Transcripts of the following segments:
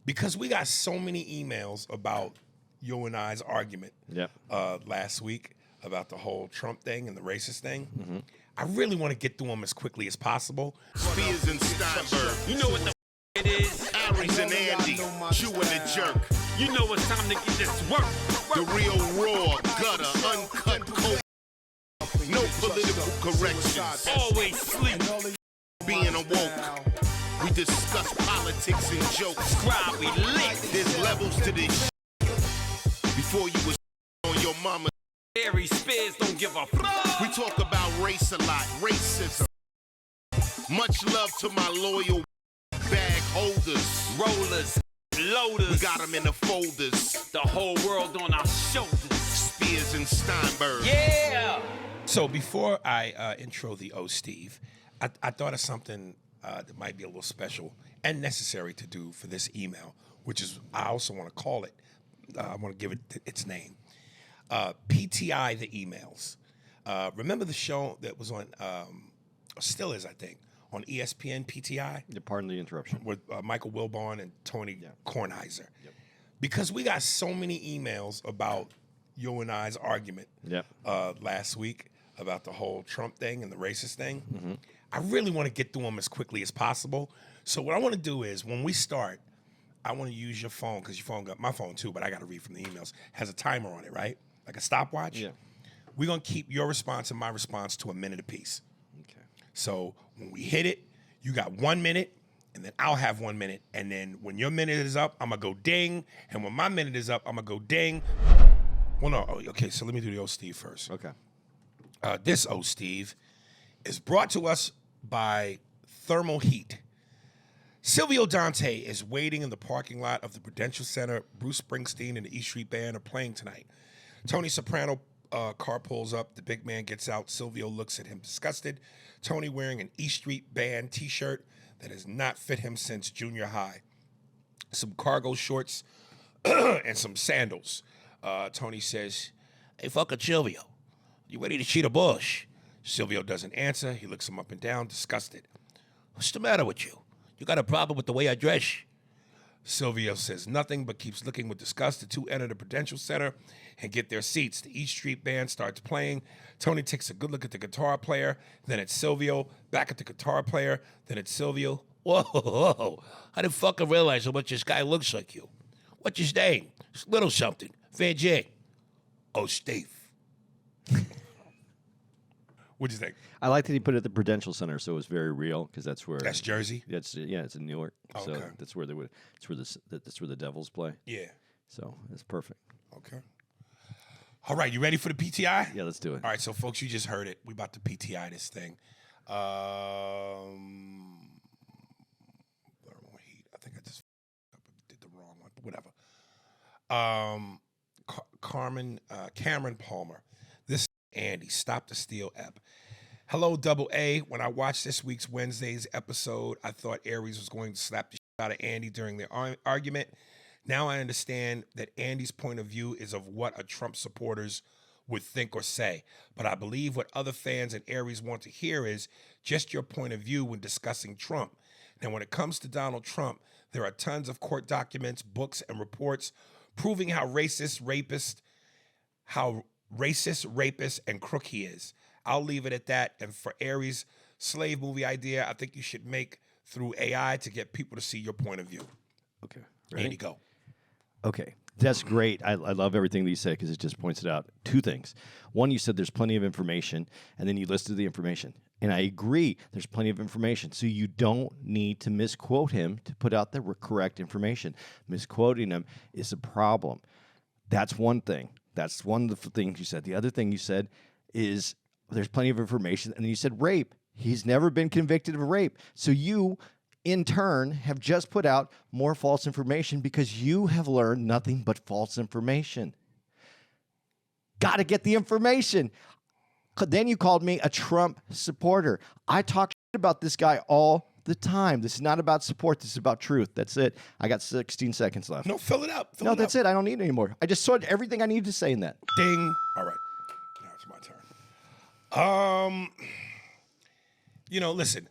because we got so many emails about you and I's argument last week about the whole Trump thing and the racist thing. I really want to get through them as quickly as possible. Spears and Steinberg. You know what the it is? Aries and Andy, Chew and the Jerk. You know it's time to get this work. The real raw, gutter, uncut, cold. No political corrections. Always sleep. Being awoke. We discuss politics and jokes. Cry, we lit. There's levels to this shit. Before you was on your mama. Aries Spears don't give a fuck. We talk about race a lot, racism. Much love to my loyal bag holders, rollers, loaders. We got them in the folders. The whole world on our shoulders. Spears and Steinberg. Yeah. So before I intro the O Steve, I thought of something that might be a little special and necessary to do for this email, which is I also want to call it. I want to give it its name. PTI the emails. Remember the show that was on, still is, I think, on ESPN, PTI? Yeah, pardon the interruption. With Michael Wilbon and Tony Kornheiser. Yep. Because we got so many emails about you and I's argument last week about the whole Trump thing and the racist thing. I really want to get through them as quickly as possible. So what I want to do is when we start, I want to use your phone because your phone got my phone too, but I got to read from the emails. Has a timer on it, right? Like a stopwatch. Yeah. We're going to keep your response and my response to a minute apiece. Okay. So when we hit it, you got 1 minute, and then I'll have 1 minute. And then when your minute is up, I'm going to go ding. And when my minute is up, I'm going to go ding. Well, no. Okay, so let me do the O Steve first. Okay. This O Steve is brought to us by Thermal Heat. Silvio Dante is waiting in the parking lot of the Prudential Center. Bruce Springsteen and the E Street Band are playing tonight. Tony Soprano car pulls up. The big man gets out. Silvio looks at him disgusted. Tony wearing an E Street Band T-shirt that has not fit him since junior high. Some cargo shorts and some sandals. Tony says, "Hey, fucking Silvio, you ready to cheat a bush?" Silvio doesn't answer. He looks him up and down, disgusted. "What's the matter with you? You got a problem with the way I dress?" Silvio says nothing but keeps looking with disgust. The two enter the Prudential Center and get their seats. The E Street Band starts playing. Tony takes a good look at the guitar player, then at Silvio, back at the guitar player, then at Silvio. Whoa, I didn't fucking realize how much this guy looks like you. What's his name? It's little something. Van J. Oh, Steve. What'd you think? I like that he put it at the Prudential Center, so it was very real because that's where. That's Jersey. It's in Newark. Okay. So that's where they would. That's where the Devils play. Yeah. So it's perfect. Okay. All right, you ready for the PTI? Yeah, let's do it. All right, so folks, you just heard it. We about to PTI this thing. I think I just did the wrong one, but whatever. Cameron Palmer. This is Andy. Stop the Steal app. Hello, Double A. When I watched this week's Wednesday's episode, I thought Aries was going to slap the shit out of Andy during their argument. Now I understand that Andy's point of view is of what a Trump supporters would think or say. But I believe what other fans and Aries want to hear is just your point of view when discussing Trump. Now, when it comes to Donald Trump, there are tons of court documents, books, and reports proving how racist, rapist, and crook he is. I'll leave it at that. And for Aries' slave movie idea, I think you should make through AI to get people to see your point of view. Okay. Ready? Andy, go. Okay. That's great. I love everything that you said because it just points it out. Two things. One, you said there's plenty of information, and then you listed the information. And I agree, there's plenty of information. So you don't need to misquote him to put out the correct information. Misquoting him is a problem. That's one thing. That's one of the things you said. The other thing you said is there's plenty of information. And then you said rape. He's never been convicted of rape. So you, in turn, have just put out more false information because you have learned nothing but false information. Got to get the information. Then you called me a Trump supporter. I talk shit about this guy all the time. This is not about support. This is about truth. That's it. I got 16 seconds left. No, fill it up. That's it. I don't need it anymore. I just said everything I needed to say in that. Ding. All right. Now it's my turn. Listen,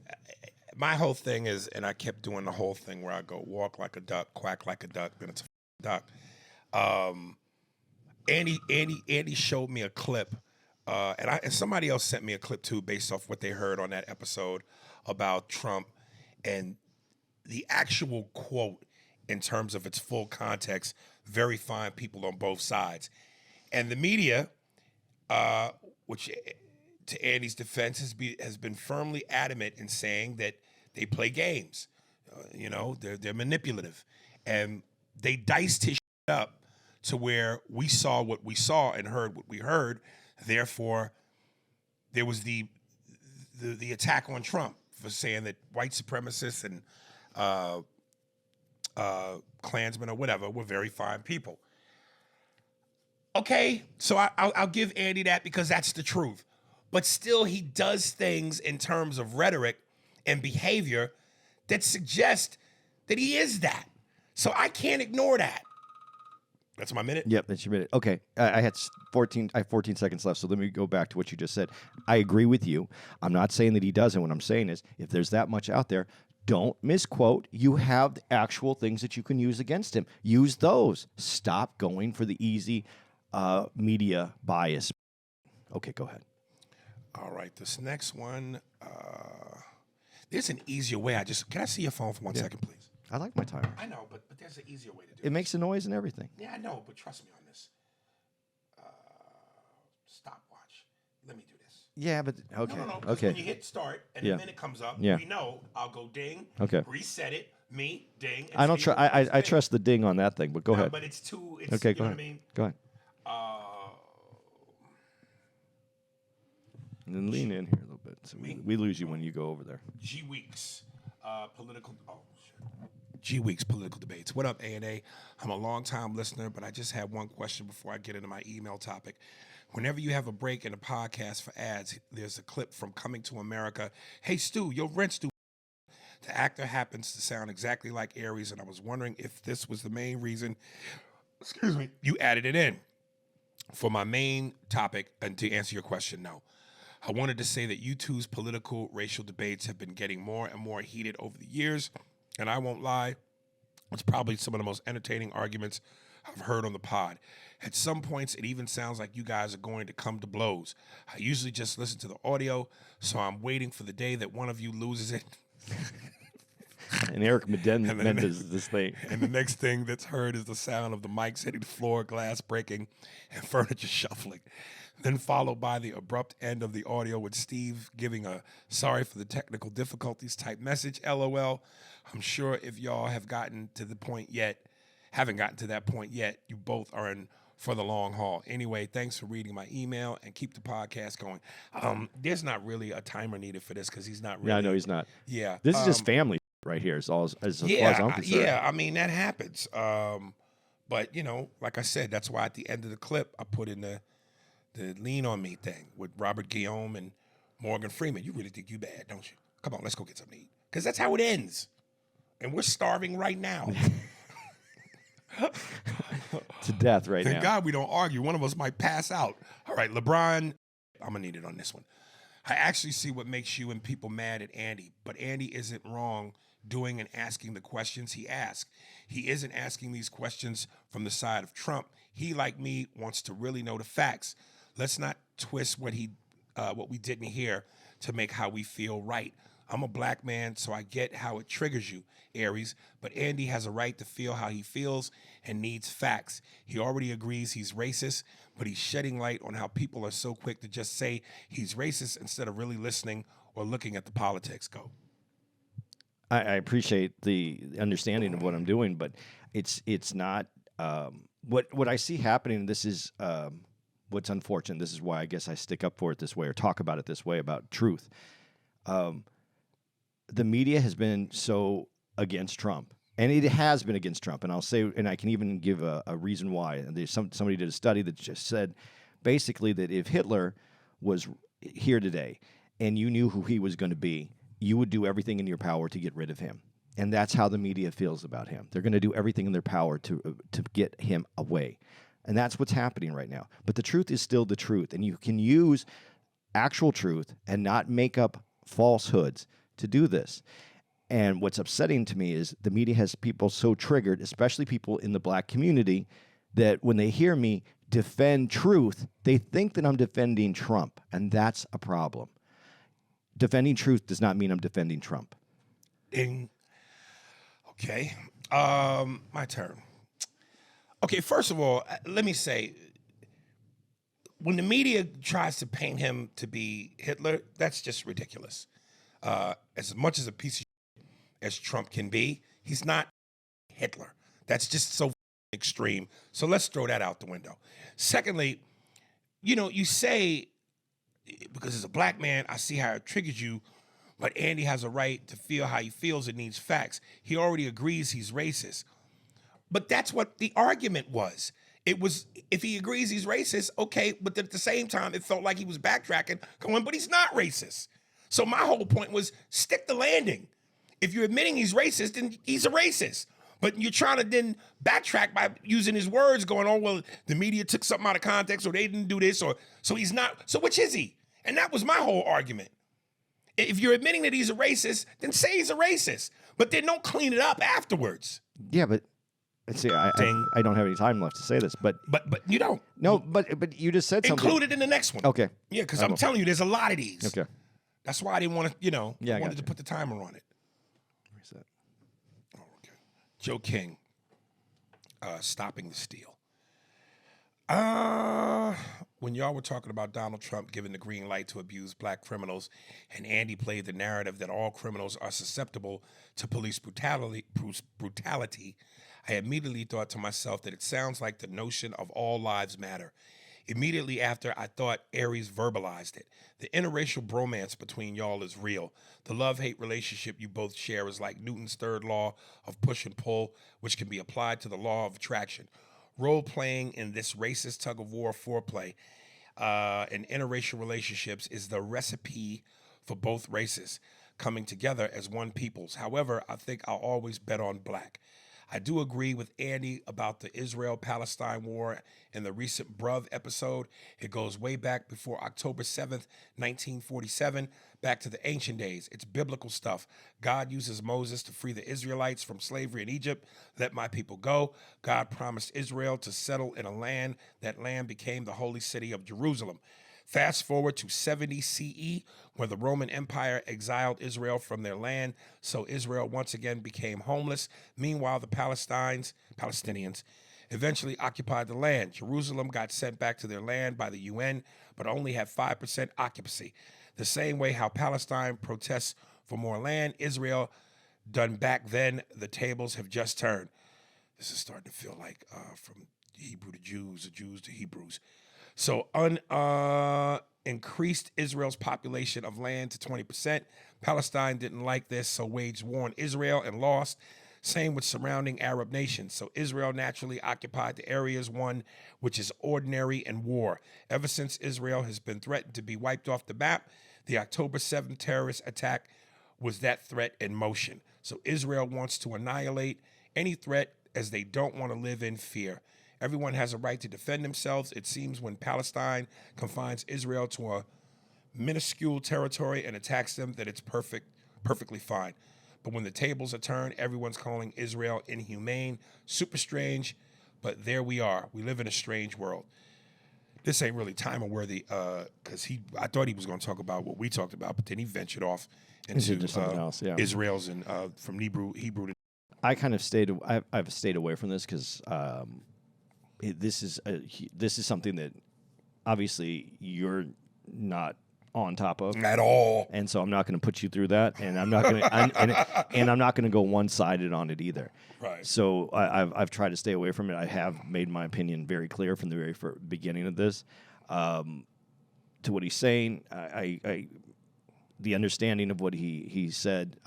my whole thing is, and I kept doing the whole thing where I go walk like a duck, quack like a duck, then it's a duck. Andy showed me a clip, and somebody else sent me a clip too, based off what they heard on that episode about Trump, and the actual quote in terms of its full context. Very fine people on both sides, and the media, which to Andy's defense has been firmly adamant in saying that they play games. They're manipulative, and they diced his shit up to where we saw what we saw and heard what we heard. Therefore, there was the attack on Trump for saying that white supremacists and Klansmen or whatever were very fine people. Okay, so I'll give Andy that because that's the truth. But still, he does things in terms of rhetoric and behavior that suggest that he is that. So I can't ignore that. That's my minute? Yep, that's your minute. Okay, I have 14 seconds left, so let me go back to what you just said. I agree with you. I'm not saying that he doesn't. What I'm saying is, if there's that much out there, don't misquote. You have actual things that you can use against him. Use those. Stop going for the easy media bias. Okay, go ahead. All right, this next one, there's an easier way. Can I see your phone for 1 second, please? I like my timer. I know, but there's an easier way to do it. It makes a noise and everything. Yeah, I know, but trust me on this. Stopwatch. Let me do this. Yeah, but okay. No. Okay. When you hit start and the minute comes up, Yeah. we know I'll go ding. Okay. Reset it. Me ding. I don't trust. I trust the ding on that thing, but go ahead. But it's too. Okay, you go know ahead. What I mean? Go ahead. And then lean in here a little bit. So we lose you when you go over there. G Weeks, political. Oh shit. G Weeks political debates. What up, A&A? I'm a long-time listener, but I just had one question before I get into my email topic. Whenever you have a break in a podcast for ads, there's a clip from Coming to America. Hey, Stu, your rent, Stu. The actor happens to sound exactly like Aries, and I was wondering if this was the main reason, you added it in. For my main topic, and to answer your question, no. I wanted to say that you two's political racial debates have been getting more and more heated over the years, and I won't lie, it's probably some of the most entertaining arguments I've heard on the pod. At some points, it even sounds like you guys are going to come to blows. I usually just listen to the audio, so I'm waiting for the day that one of you loses it. And Eric Mendez this thing. And the next thing that's heard is the sound of the mics hitting the floor, glass breaking, and furniture shuffling. Then followed by the abrupt end of the audio with Steve giving a sorry for the technical difficulties type message, LOL. I'm sure if y'all haven't gotten to that point yet, you both are in for the long haul. Anyway, thanks for reading my email and keep the podcast going. There's not really a timer needed for this because he's not really. Yeah, I know he's not. Yeah. This is just family right here, as far as I'm concerned. Yeah, I mean, that happens. But, like I said, that's why at the end of the clip, I put in the Lean On Me thing with Robert Guillaume and Morgan Freeman. You really think you bad, don't you? Come on, let's go get something to eat. Because that's how it ends. And we're starving right now. To death right now. Thank God we don't argue. One of us might pass out. All right, LeBron, I'm going to need it on this one. I actually see what makes you and people mad at Andy, but Andy isn't wrong doing and asking the questions he asked. He isn't asking these questions from the side of Trump. He, like me, wants to really know the facts. Let's not twist what we didn't hear to make how we feel right. I'm a black man, so I get how it triggers you, Aries, but Andy has a right to feel how he feels and needs facts. He already agrees he's racist, but he's shedding light on how people are so quick to just say he's racist instead of really listening or looking at the politics. Go. I appreciate the understanding of what I'm doing, but it's not what I see happening. This is what's unfortunate. This is why I guess I stick up for it this way or talk about it this way about truth. The media has been so against Trump, and it has been against Trump. And I'll say, and I can even give a reason why. And somebody did a study that just said basically that if Hitler was here today and you knew who he was going to be, you would do everything in your power to get rid of him. And that's how the media feels about him. They're going to do everything in their power to get him away. And that's what's happening right now. But the truth is still the truth. And you can use actual truth and not make up falsehoods to do this. And what's upsetting to me is the media has people so triggered, especially people in the black community, that when they hear me defend truth, they think that I'm defending Trump, and that's a problem. Defending truth does not mean I'm defending Trump. Ding. Okay. My turn. Okay, first of all, let me say, when the media tries to paint him to be Hitler, that's just ridiculous. As much as a piece of shit as Trump can be, he's not Hitler. That's just so extreme. So let's throw that out the window. Secondly, you say, because as a black man, I see how it triggers you, but Andy has a right to feel how he feels and needs facts. He already agrees he's racist. But that's what the argument was. It was, if he agrees he's racist, okay, but at the same time, it felt like he was backtracking, going, but he's not racist. So my whole point was, stick the landing. If you're admitting he's racist, then he's a racist. But you're trying to then backtrack by using his words, going, oh, well, the media took something out of context, or they didn't do this, or so he's not. So which is he? And that was my whole argument. If you're admitting that he's a racist, then say he's a racist. But then don't clean it up afterwards. Yeah, but see, I don't have any time left to say this, but you don't. No, but you just said something. Include it in the next one. Okay. Yeah, because I'm telling you, there's a lot of these. Okay. That's why I didn't want to, I wanted to put the timer on it. Where's that? Oh, okay. Joe King, stopping the steal. When y'all were talking about Donald Trump giving the green light to abuse black criminals, and Andy played the narrative that all criminals are susceptible to police brutality, I immediately thought to myself that it sounds like the notion of all lives matter. Immediately after, I thought Aries verbalized it. The interracial bromance between y'all is real. The love-hate relationship you both share is like Newton's third law of push and pull, which can be applied to the law of attraction. Role-playing in this racist tug-of-war foreplay in interracial relationships is the recipe for both races coming together as one peoples. However, I think I'll always bet on black. I do agree with Andy about the Israel-Palestine war in the recent Bruv episode. It goes way back before October 7th, 1947, back to the ancient days. It's biblical stuff. God uses Moses to free the Israelites from slavery in Egypt. Let my people go. God promised Israel to settle in a land. That land became the holy city of Jerusalem. Fast forward to 70 CE, where the Roman Empire exiled Israel from their land, so Israel once again became homeless. Meanwhile, the Palestinians eventually occupied the land. Jerusalem got sent back to their land by the UN, but only had 5% occupancy. The same way how Palestine protests for more land, Israel done back then, the tables have just turned. This is starting to feel like from Hebrew to Jews, the Jews to Hebrews. So increased Israel's population of land to 20%. Palestine didn't like this, so waged war on Israel and lost. Same with surrounding Arab nations. So Israel naturally occupied the areas one, which is ordinary in war. Ever since Israel has been threatened to be wiped off the map, the October 7th terrorist attack was that threat in motion. So Israel wants to annihilate any threat as they don't want to live in fear. Everyone has a right to defend themselves. It seems when Palestine confines Israel to a minuscule territory and attacks them, that it's perfectly fine. But when the tables are turned, everyone's calling Israel inhumane, super strange, but there we are. We live in a strange world. This ain't really timer-worthy because I thought he was going to talk about what we talked about, but then he ventured off into something else, yeah. Israel's and from Hebrew to... I kind of I've stayed away from this because... This is something that obviously you're not on top of at all, and so I'm not going to put you through that, and I'm not going to and I'm not going to go one-sided on it either. Right. So I've tried to stay away from it. I have made my opinion very clear from the very beginning of this. To what he's saying, I the understanding of what he said,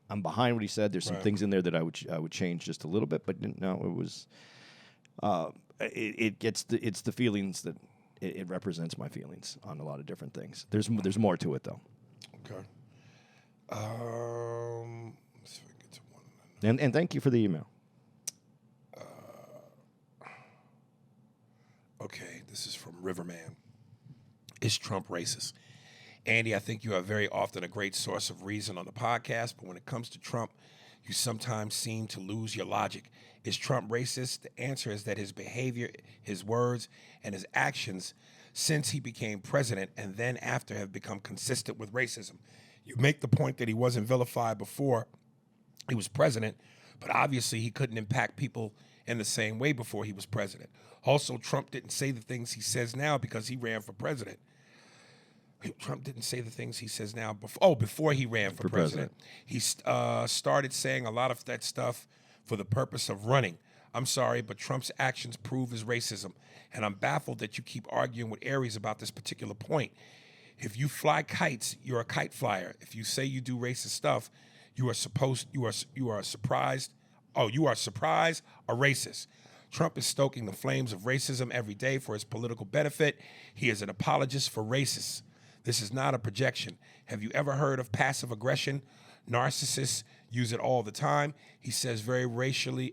I'm behind what he said. There's some things in there that I would change just a little bit, but no, it was it's the feelings that it represents my feelings on a lot of different things. There's more to it though. Okay. Let's see if I can get to one. And thank you for the email. Okay, this is from Riverman. Is Trump racist? Andy, I think you are very often a great source of reason on the podcast, but when it comes to Trump, you sometimes seem to lose your logic. Is Trump racist? The answer is that his behavior, his words, and his actions since he became president and then after have become consistent with racism. You make the point that he wasn't vilified before he was president, but obviously he couldn't impact people in the same way before he was president. Also, Trump didn't say the things he says now because he ran for president. Trump didn't say the things he says now before he ran for president. He started saying a lot of that stuff for the purpose of running. I'm sorry, but Trump's actions prove his racism, and I'm baffled that you keep arguing with Aries about this particular point. If you fly kites, you're a kite flyer. If you say you do racist stuff, you are surprised a racist. Trump is stoking the flames of racism every day for his political benefit. He is an apologist for racists. This is not a projection. Have you ever heard of passive aggression? Narcissists use it all the time. He says very racially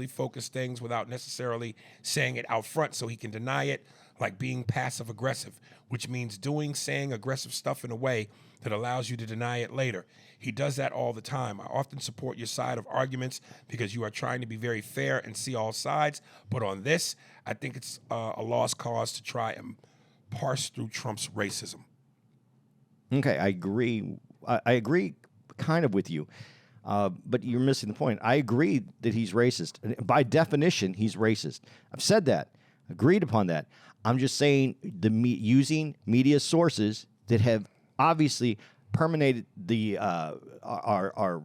focused things without necessarily saying it out front so he can deny it, like being passive aggressive, which means saying aggressive stuff in a way that allows you to deny it later. He does that all the time. I often support your side of arguments because you are trying to be very fair and see all sides. But on this, I think it's a lost cause to try and parse through Trump's racism. Okay, I agree. I agree kind of with you, but you're missing the point. I agree that he's racist. By definition, he's racist. I've said that, agreed upon that. I'm just saying using media sources that have obviously permeated the our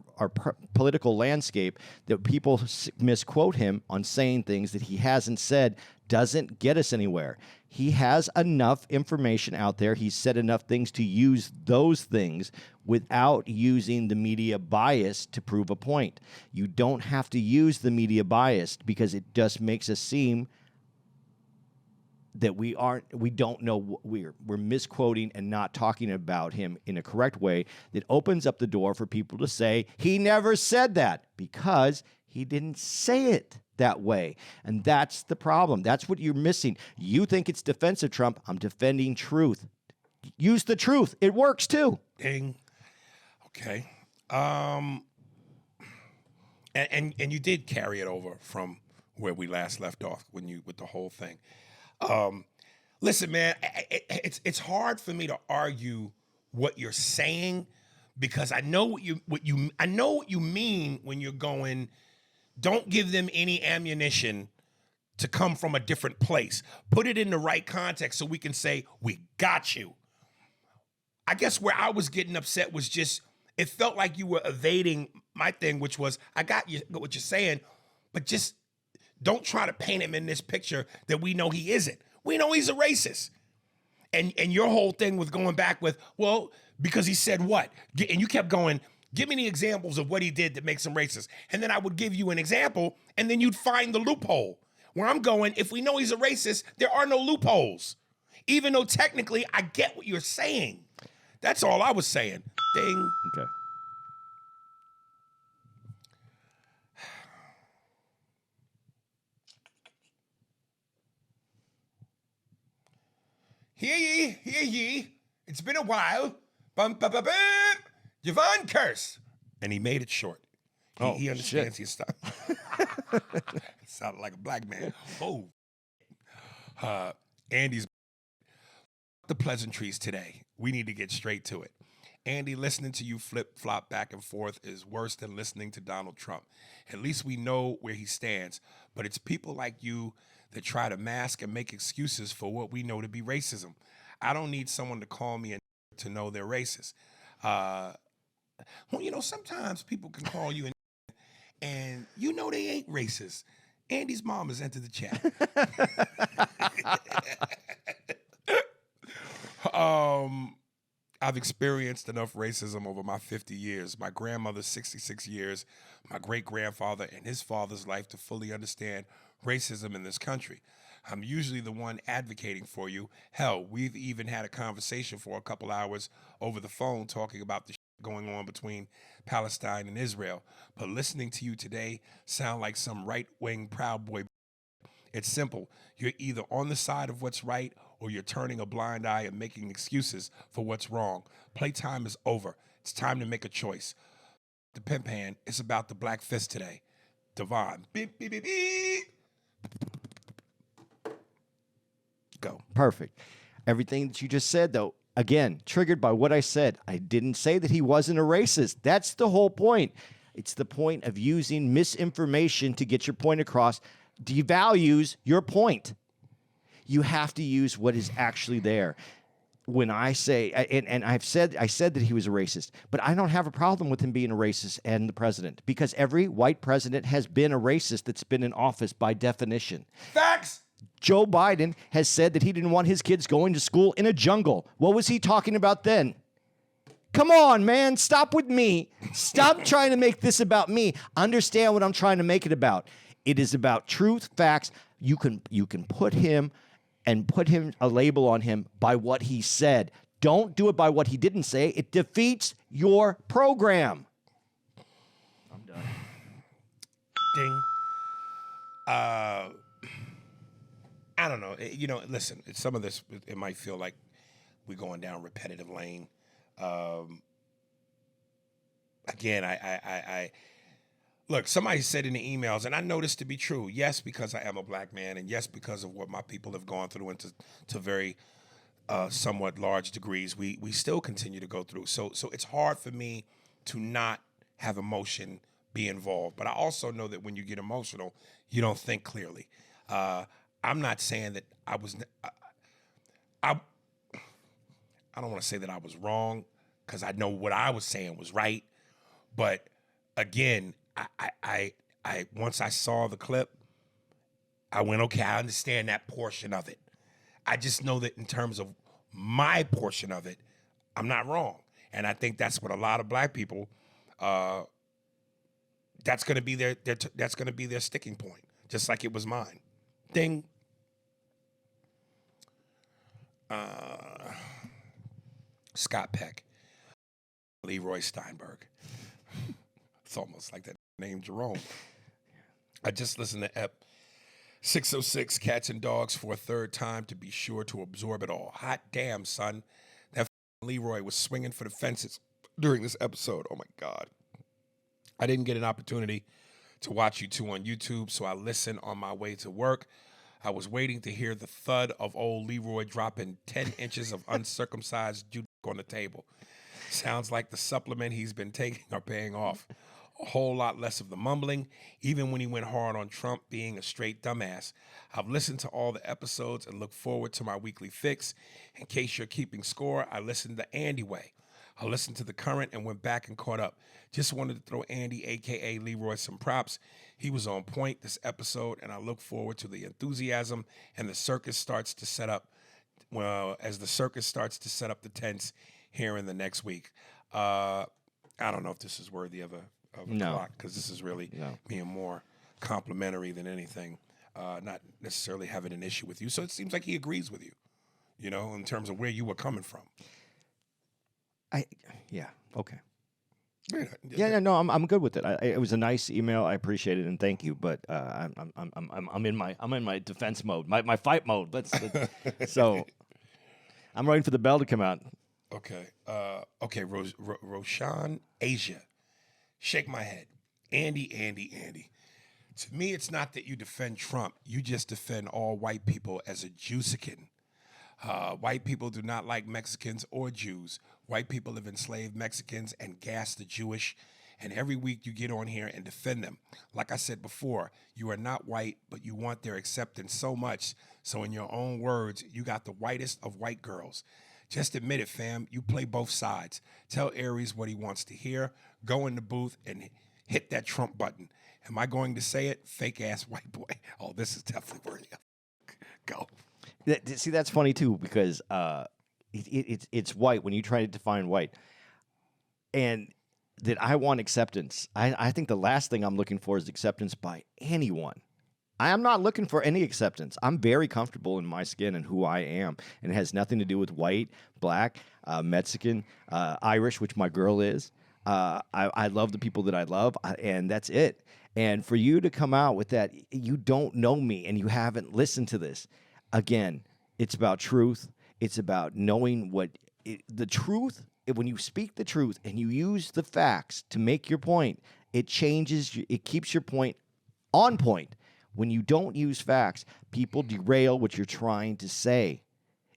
political landscape, that people misquote him on saying things that he hasn't said, doesn't get us anywhere. He has enough information out there. He's said enough things to use those things without using the media bias to prove a point. You don't have to use the media bias because it just makes us seem that we don't know, we're misquoting and not talking about him in a correct way. That opens up the door for people to say he never said that because he didn't say it that way. And that's the problem. That's what you're missing. You think it's defensive, Trump. I'm defending truth. Use the truth. It works too. Ding. Okay. And you did carry it over from where we last left off with the whole thing. Listen, man, it's hard for me to argue what you're saying because I know what you mean when you're going, don't give them any ammunition to come from a different place. Put it in the right context so we can say, we got you. I guess where I was getting upset was just, it felt like you were evading my thing, which was, I got you, what you're saying, but just don't try to paint him in this picture that we know he isn't. We know he's a racist. And your whole thing with going back with, well, because he said what? And you kept going, give me the examples of what he did that makes him racist. And then I would give you an example, and then you'd find the loophole. Where I'm going, if we know he's a racist, there are no loopholes. Even though technically I get what you're saying. That's all I was saying. Ding. Okay. Hear ye. It's been a while. Bum, bum, bum, bum. Javon Curse. And he made it short. He understands his stuff. It sounded like a black man. Oh. Andy's the pleasantries today. We need to get straight to it. Andy, listening to you flip-flop back and forth is worse than listening to Donald Trump. At least we know where he stands. But it's people like you that try to mask and make excuses for what we know to be racism. I don't need someone to call me to know they're racist. Well, sometimes people can call you and you know they ain't racist. Andy's mom has entered the chat. I've experienced enough racism over my 50 years, my grandmother's 66 years, my great-grandfather and his father's life to fully understand racism in this country. I'm usually the one advocating for you. Hell, we've even had a conversation for a couple hours over the phone talking about the going on between Palestine and Israel. But listening to you today sound like some right-wing Proud Boy. It's simple. You're either on the side of what's right or you're turning a blind eye and making excuses for what's wrong. Playtime is over. It's time to make a choice. The pimp hand, it's about the black fist today. Devon. Beep, beep, beep, beep. Go. Perfect. Everything that you just said, though, again, triggered by what I said. I didn't say that he wasn't a racist. That's the whole point. It's the point of using misinformation to get your point across, devalues your point. You have to use what is actually there. When I say, and I said that he was a racist, but I don't have a problem with him being a racist and the president, because every white president has been a racist that's been in office by definition. Facts! Joe Biden has said that he didn't want his kids going to school in a jungle. What was he talking about then? Come on, man. Stop with me. Stop trying to make this about me. Understand what I'm trying to make it about. It is about truth, facts. You can put him and put him a label on him by what he said. Don't do it by what he didn't say. It defeats your program. I'm done. Ding. I don't know. Listen, some of this, it might feel like we're going down repetitive lane. Again, I look, somebody said in the emails, and I know this to be true. Yes, because I am a black man, and yes, because of what my people have gone through, and to very somewhat large degrees, we still continue to go through. So it's hard for me to not have emotion be involved. But I also know that when you get emotional, you don't think clearly. I'm not saying that I don't want to say that I was wrong, because I know what I was saying was right. But again, I once I saw the clip, I went, okay, I understand that portion of it. I just know that in terms of my portion of it, I'm not wrong. And I think that's what a lot of black people, that's going to be their sticking point, just like it was mine. Ding. Scott Peck, Leroy Steinberg. It's almost like that name Jerome. I just listened to Ep 606 Cats and Dogs for a third time to be sure to absorb it all. Hot damn, son. That Leroy was swinging for the fences during this episode. Oh, my God. I didn't get an opportunity to watch you two on YouTube, so I listened on my way to work. I was waiting to hear the thud of old Leroy dropping 10 inches of uncircumcised juke on the table. Sounds like the supplement he's been taking are paying off. A whole lot less of the mumbling, even when he went hard on Trump being a straight dumbass. I've listened to all the episodes and look forward to my weekly fix. In case you're keeping score, I listened to Andy Way. I listened to the current and went back and caught up. Just wanted to throw Andy, a.k.a. Leroy, some props. He was on point this episode, and I look forward to the enthusiasm and the circus starts to set up. Well, as the circus starts to set up the tents here in the next week. I don't know if this is worthy of a clock, because this is really being more complimentary than anything, not necessarily having an issue with you. So it seems like he agrees with you, in terms of where you were coming from. Okay. I'm I'm good with it. It was a nice email. I appreciate it and thank you. But I'm in my defense mode, my fight mode. So I'm waiting for the bell to come out. Okay. Roshan Asia, shake my head. Andy. To me, it's not that you defend Trump. You just defend all white people as a Jewsican. White people do not like Mexicans or Jews. White people have enslaved Mexicans and gassed the Jewish. And every week you get on here and defend them. Like I said before, you are not white, but you want their acceptance so much. So in your own words, you got the whitest of white girls. Just admit it, fam. You play both sides. Tell Aries what he wants to hear. Go in the booth and hit that Trump button. Am I going to say it? Fake ass white boy. Oh, this is definitely worthy of. Go. See, that's funny too, because it's white when you try to define white, and that I want acceptance. I think the last thing I'm looking for is acceptance by anyone. I am not looking for any acceptance. I'm very comfortable in my skin and who I am, and it has nothing to do with white, black, Mexican, Irish, which my girl is. I love the people that I love, and that's it. And for you to come out with that, you don't know me and you haven't listened to this. Again, It's about truth. It's about knowing the truth. When you speak the truth and you use the facts to make your point, it changes. It keeps your point on point. When you don't use facts, people derail what you're trying to say.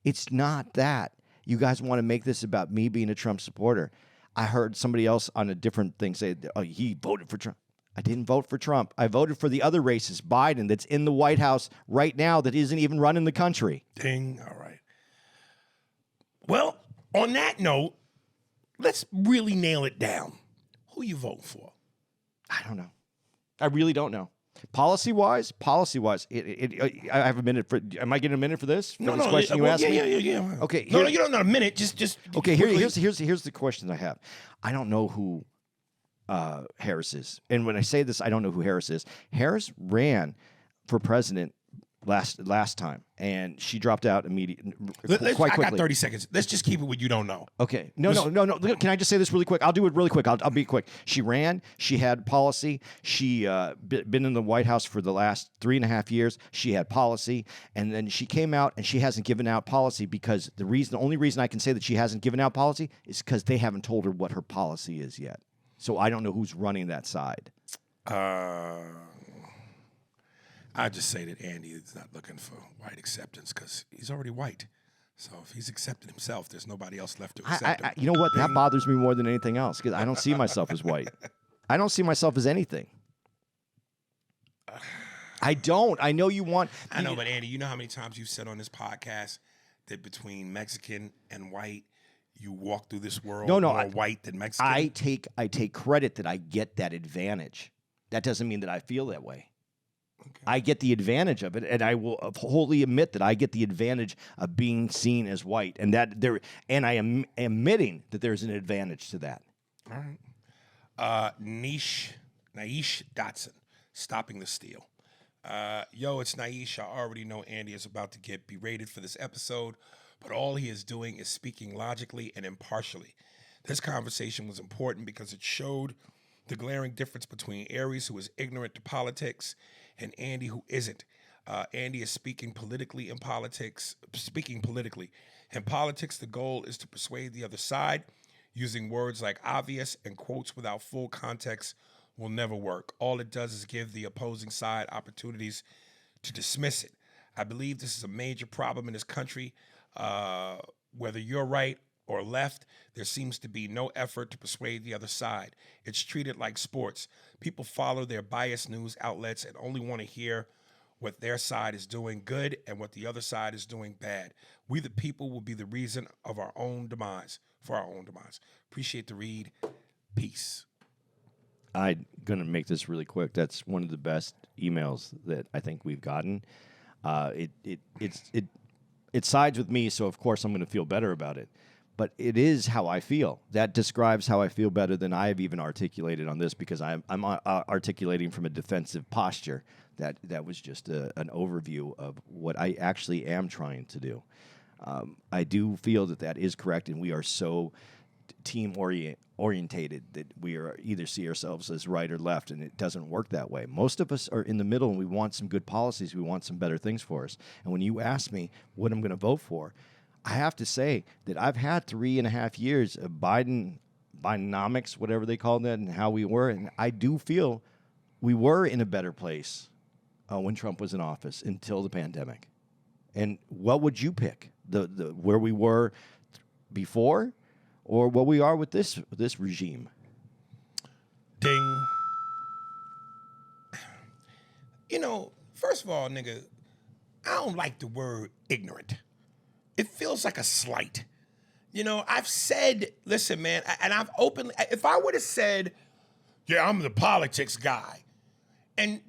It's not that. You guys want to make this about me being a Trump supporter. I heard somebody else on a different thing say, oh, he voted for Trump. I didn't vote for Trump. I voted for the other racist, Biden, that's in the White House right now that isn't even running the country. Ding. All right. Well, on that note, let's really nail it down. Who you vote for? I don't know. I really don't know. Policy-wise, I have a minute for. Am I getting a minute for this? For this question you asked me? Yeah. Okay. No, you don't know a minute. Just okay. Here's the question I have. I don't know who Harris is, and when I say this, I don't know who Harris is. Harris ran for president last time, and she dropped out immediately, quite quickly. I got 30 seconds. Let's just keep it what you don't know. Okay. No. Can I just say this really quick? I'll do it really quick. I'll be quick. She ran. She had policy. She been in the White House for the last 3.5 years. She had policy, and then she came out and she hasn't given out policy because the only reason I can say that she hasn't given out policy is because they haven't told her what her policy is yet. So I don't know who's running that side. I just say that Andy is not looking for white acceptance because he's already white. So if he's accepted himself, there's nobody else left to accept him. You know what? That bothers me more than anything else because I don't see myself as white. I don't see myself as anything. I don't. I know you want. I know, but Andy, you know how many times you've said on this podcast that between Mexican and white, you walk through this world more white than Mexican? I take credit that I get that advantage. That doesn't mean that I feel that way. Okay. I get the advantage of it, and I will wholly admit that I get the advantage of being seen as white, and I am admitting that there's an advantage to that. All right. Naish Dotson, stopping the steal. Yo, it's Naish. I already know Andy is about to get berated for this episode, but all he is doing is speaking logically and impartially. This conversation was important because it showed the glaring difference between Aries, who is ignorant to politics, and Andy, who isn't. Andy is speaking politically. In politics, the goal is to persuade the other side. Using words like obvious and quotes without full context will never work. All it does is give the opposing side opportunities to dismiss it. I believe this is a major problem in this country. Whether you're right or left, there seems to be no effort to persuade the other side. It's treated like sports. People follow their biased news outlets and only want to hear what their side is doing good and what the other side is doing bad. We, the people, will be the reason of our own demise, for our own demise. Appreciate the read. Peace. I'm going to make this really quick. That's one of the best emails that I think we've gotten. It sides with me, so of course I'm going to feel better about it. But it is how I feel. That describes how I feel better than I have even articulated on this because I'm articulating from a defensive posture. That was just an overview of what I actually am trying to do. I do feel that is correct, and we are so team-orientated that we are either see ourselves as right or left, and it doesn't work that way. Most of us are in the middle, and we want some good policies. We want some better things for us. And when you ask me what I'm going to vote for, I have to say that I've had 3.5 years of Bidenomics, whatever they call that, and how we were. And I do feel we were in a better place when Trump was in office until the pandemic. And what would you pick? The where we were before or what we are with this regime? Ding. You know, first of all, nigga, I don't like the word ignorant. It feels like a slight. You know, I've said, listen, man, and I've openly, if I would have said, yeah, I'm the politics guy, and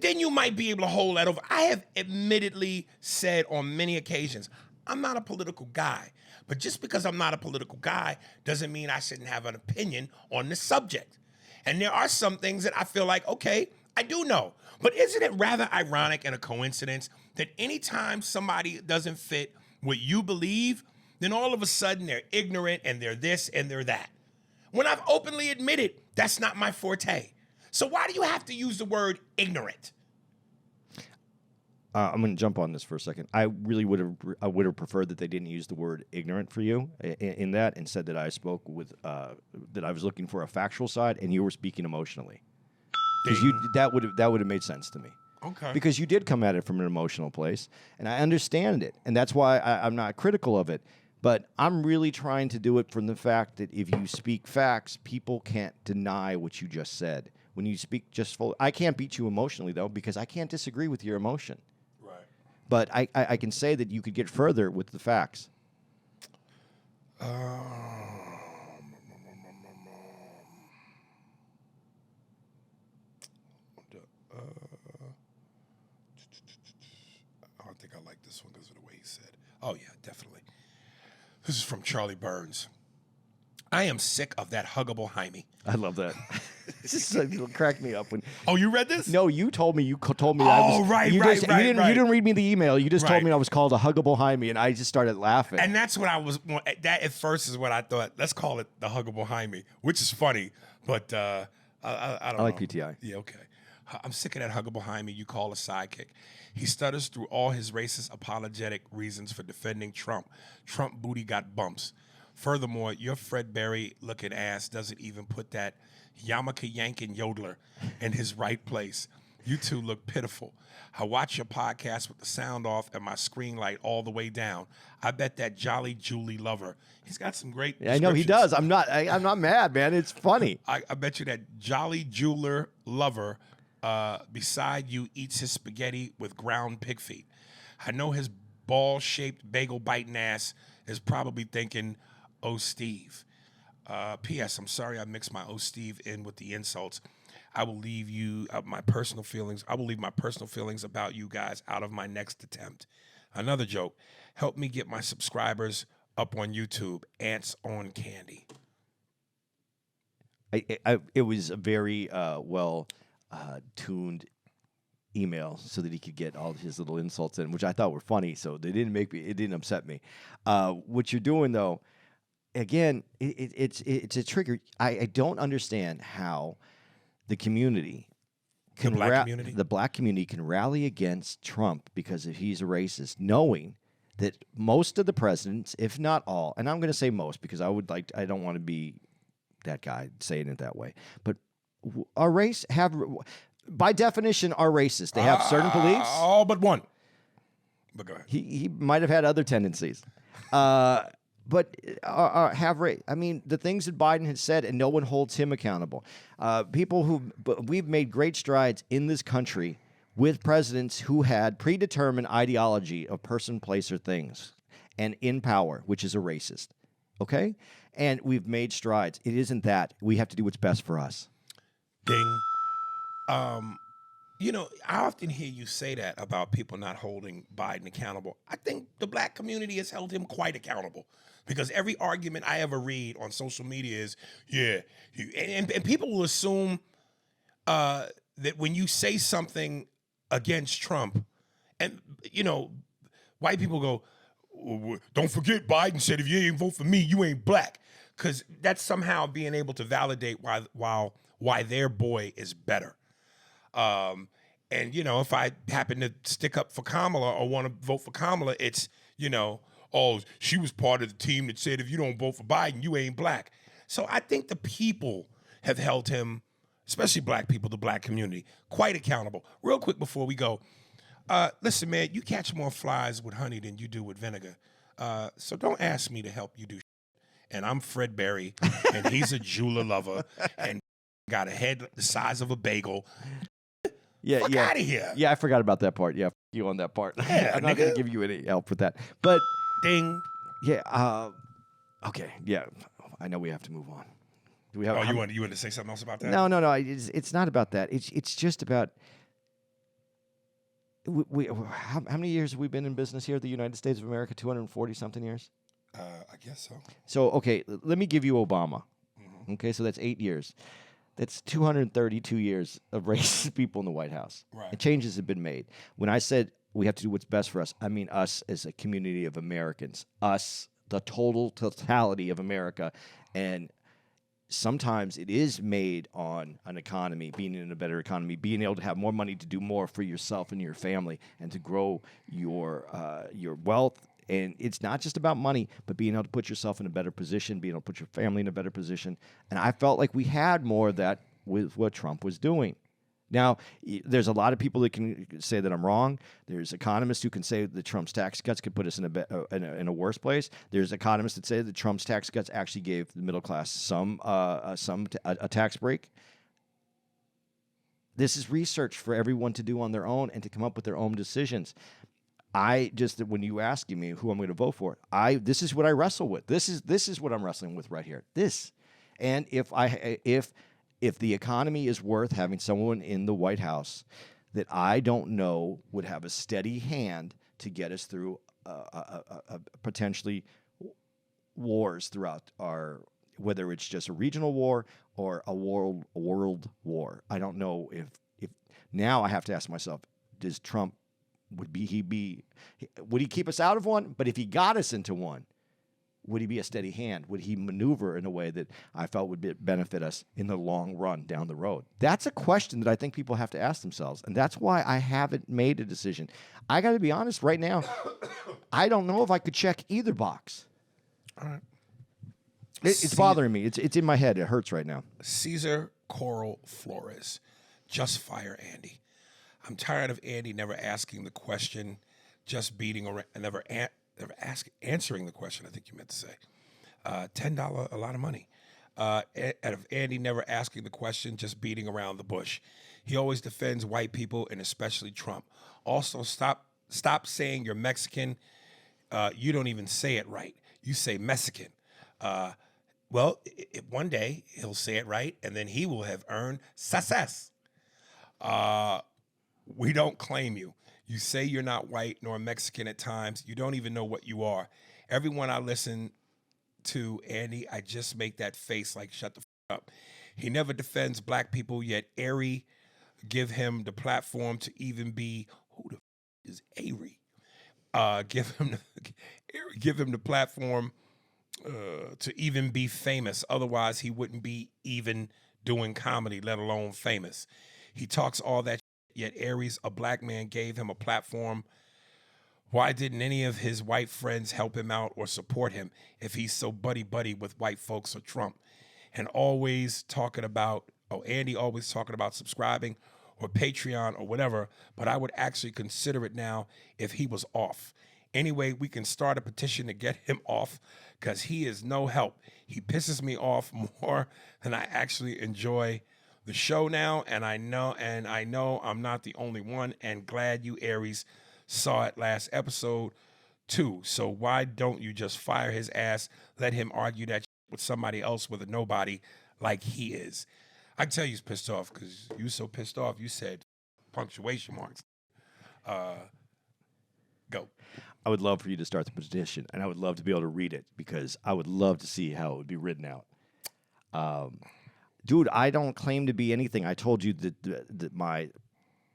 then you might be able to hold that over. I have admittedly said on many occasions, I'm not a political guy. But just because I'm not a political guy doesn't mean I shouldn't have an opinion on the subject. And there are some things that I feel like, okay, I do know. But isn't it rather ironic and a coincidence that anytime somebody doesn't fit what you believe, then all of a sudden they're ignorant and they're this and they're that? When I've openly admitted that's not my forte. So why do you have to use the word ignorant? I'm going to jump on this for a second. I really would have preferred that they didn't use the word ignorant for you in that, and said that I spoke with that I was looking for a factual side, and you were speaking emotionally. Because that would have made sense to me. Okay. Because you did come at it from an emotional place, and I understand it, and that's why I'm not critical of it. But I'm really trying to do it from the fact that if you speak facts, people can't deny what you just said. When you speak just full, I can't beat you emotionally, though, because I can't disagree with your emotion. Right. But I can say that you could get further with the facts. I don't think I like this one because of the way he said. Oh, yeah, definitely. This is from Charlie Burns. I am sick of that huggable Jaime. I love that. It'll crack me up when. Oh, you read this? No, you told me. You told me. Oh, right. You didn't read me the email. You just told Right. me I was called a huggable Jaime, and I just started laughing. And that's what I was. That at first is what I thought. Let's call it the huggable Jaime, which is funny, but I don't know. I like PTI. Yeah, okay. I'm sick of that huggable Jaime you call a sidekick. He stutters through all his racist apologetic reasons for defending Trump. Trump booty got bumps. Furthermore, your Fred Berry-looking ass doesn't even put that yarmulke yanking yodeler in his right place. You two look pitiful. I watch your podcast with the sound off and my screen light all the way down. I bet that Jolly Julie lover. He's got some great. I know he does. I'm not mad, man. It's funny. I bet you that Jolly Jeweler lover beside you eats his spaghetti with ground pig feet. I know his ball-shaped bagel-biting ass is probably thinking, "Oh, Steve." P.S. I'm sorry I mixed my "Oh, Steve" in with the insults. I will leave you my personal feelings. I will leave my personal feelings about you guys out of my next attempt. Another joke. Help me get my subscribers up on YouTube. Ants on candy. It was a very well tuned email so that he could get all his little insults in, which I thought were funny. So they didn't make me. It didn't upset me. What you're doing though, again, it's a trigger. I don't understand how the community can the black community can rally against Trump because if he's a racist, knowing that most of the presidents, if not all, and I'm going to say most because I don't want to be that guy saying it that way, but our race by definition are racist. They have certain beliefs. All but one. But go ahead. He might have had other tendencies. But I mean, the things that Biden has said, and no one holds him accountable. We've made great strides in this country with presidents who had predetermined ideology of person, place, or things, and in power, which is a racist. Okay? And we've made strides. It isn't that. We have to do what's best for us. Ding. I often hear you say that about people not holding Biden accountable. I think the black community has held him quite accountable because every argument I ever read on social media is, and people will assume that when you say something against Trump, and, white people go, don't forget Biden said if you ain't vote for me, you ain't black. Because that's somehow being able to validate why their boy is better. And, if I happen to stick up for Kamala or want to vote for Kamala, it's, oh, she was part of the team that said if you don't vote for Biden, you ain't black. So I think the people have held him, especially black people, the black community, quite accountable. Real quick before we go, listen, man, you catch more flies with honey than you do with vinegar. So don't ask me to help you do shit. And I'm Fred Berry, and he's a jeweler lover, and got a head the size of a bagel. Fuck out of here. Yeah, I forgot about that part. Yeah, you on that part. Yeah, I'm not going to give you any help with that. But ding. Yeah. Okay. Yeah. I know we have to move on. Do we have? Oh, you want to say something else about that? No. It's not about that. It's just about. How many years have we been in business here at the United States of America? 240 something years. I guess so. So okay, let me give you Obama. Mm-hmm. Okay, so that's 8 years. That's 232 years of racist people in the White House. Right. And changes have been made. When I said we have to do what's best for us, I mean us as a community of Americans. Us, the totality of America. And sometimes it is made on an economy, being in a better economy, being able to have more money to do more for yourself and your family, and to grow your wealth. And it's not just about money, but being able to put yourself in a better position, being able to put your family in a better position. And I felt like we had more of that with what Trump was doing. Now, there's a lot of people that can say that I'm wrong. There's economists who can say that Trump's tax cuts could put us in a worse place. There's economists that say that Trump's tax cuts actually gave the middle class a tax break. This is research for everyone to do on their own and to come up with their own decisions. When you ask me who I'm going to vote for, this is what I wrestle with. This is what I'm wrestling with right here. And if the economy is worth having someone in the White House that I don't know would have a steady hand to get us through potentially wars throughout whether it's just a regional war or a world war. I don't know if now I have to ask myself, does Trump, would he keep us out of one? But if he got us into one, would he be a steady hand? Would he maneuver in a way that I felt would benefit us in the long run down the road? That's a question that I think people have to ask themselves, and that's why I haven't made a decision. I got to be honest right now, I don't know if I could check either box. All right. It's bothering me. It's in my head. It hurts right now. Caesar Coral Flores. Just fire Andy. I'm tired of Andy never asking the question, just beating around, never answering the question, I think you meant to say. $10, a lot of money. Out of Andy never asking the question, just beating around the bush. He always defends white people and especially Trump. Also, stop saying you're Mexican. You don't even say it right. You say Mexican. Well, one day he'll say it right, and then he will have earned success. We don't claim you. You say you're not white nor Mexican at times. You don't even know what you are. Everyone I listen to, Andy, I just make that face like, shut the f up. He never defends black people, yet Ari give him the platform to even be, who the f is Ari? Give him the platform to even be famous. Otherwise, he wouldn't be even doing comedy, let alone famous. He talks all that yet Aries, a black man, gave him a platform. Why didn't any of his white friends help him out or support him if he's so buddy-buddy with white folks or Trump? And Andy always talking about subscribing or Patreon or whatever, but I would actually consider it now if he was off. Anyway, we can start a petition to get him off because he is no help. He pisses me off more than I actually enjoy the show now, and I know I'm not the only one, and glad you Aries saw it last episode too. So why don't you just fire his ass, let him argue that with somebody else with a nobody like he is? I can tell you he's pissed off because you so pissed off you said punctuation marks. Go. I would love for you to start the petition, and I would love to be able to read it because I would love to see how it would be written out. Dude, I don't claim to be anything. I told you that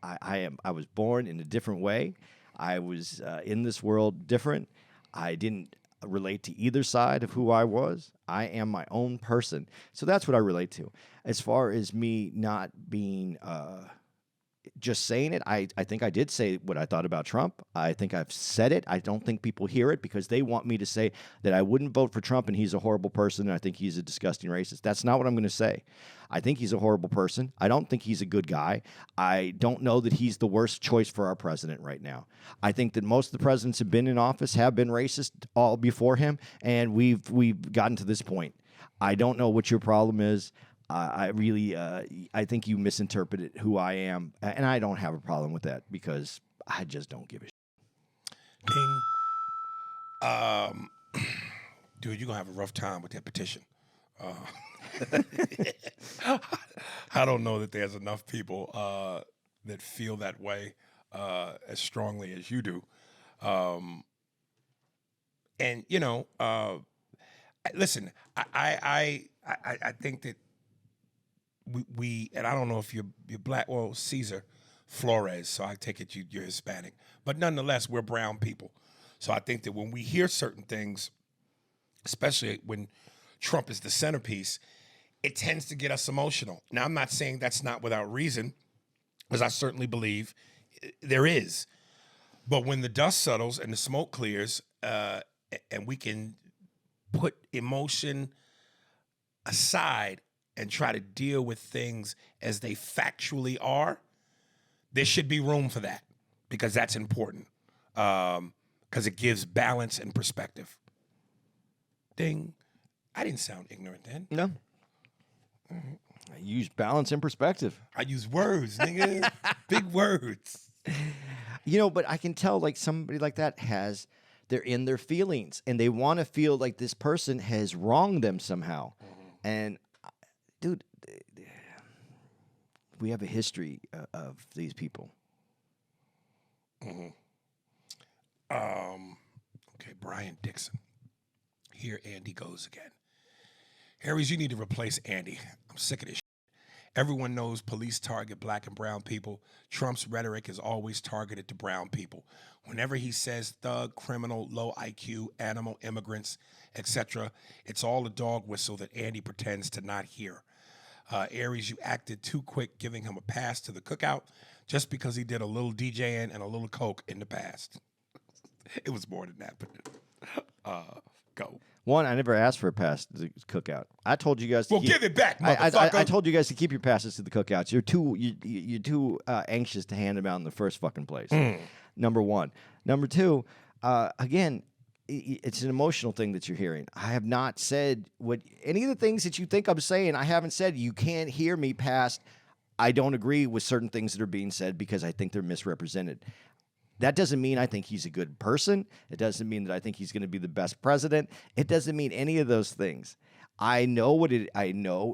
I was born in a different way. I was in this world different. I didn't relate to either side of who I was. I am my own person. So that's what I relate to. As far as me not being just saying it, I think I did say what I thought about Trump. I think I've said it. I don't think people hear it because they want me to say that I wouldn't vote for Trump and he's a horrible person and I think he's a disgusting racist. That's not what I'm going to say. I think he's a horrible person. I don't think he's a good guy. I don't know that he's the worst choice for our president right now. I think that most of the presidents have been in office have been racist all before him, and we've gotten to this point. I don't know what your problem is. I think you misinterpreted who I am, and I don't have a problem with that because I just don't give a shit. Ding. Dude, you're going to have a rough time with that petition. I don't know that there's enough people that feel that way as strongly as you do. And, you know, listen, I think that we and I don't know if you're black, well, Caesar Flores, so I take it you're Hispanic. But nonetheless, we're brown people. So I think that when we hear certain things, especially when Trump is the centerpiece, it tends to get us emotional. Now, I'm not saying that's not without reason, because I certainly believe there is. But when the dust settles and the smoke clears, and we can put emotion aside and try to deal with things as they factually are, there should be room for that, because that's important, because it gives balance and perspective. Ding. I didn't sound ignorant then. No. I use balance and perspective. I use words, nigga. Big words. You know, but I can tell like somebody like that they're in their feelings and they want to feel like this person has wronged them somehow. And dude, we have a history of these people. Okay, Brian Dixon. Here Andy goes again. Harry's, you need to replace Andy. I'm sick of this shit. Everyone knows police target black and brown people. Trump's rhetoric is always targeted to brown people. Whenever he says thug, criminal, low IQ, animal, immigrants, etc., it's all a dog whistle that Andy pretends to not hear. Aries, you acted too quick giving him a pass to the cookout just because he did a little DJing and a little coke in the past. It was more than that, but go. One, I never asked for a pass to the cookout. I told you guys. Well, give it back, motherfucker. I told you guys to keep your passes to the cookouts. You're too anxious to hand them out in the first fucking place. Number one. Number two. Again, it's an emotional thing that you're hearing. I have not said what any of the things that you think I'm saying. I haven't said. You can't hear me past. I don't agree with certain things that are being said because I think they're misrepresented. That doesn't mean I think he's a good person. It doesn't mean that I think he's going to be the best president. It doesn't mean any of those things. I know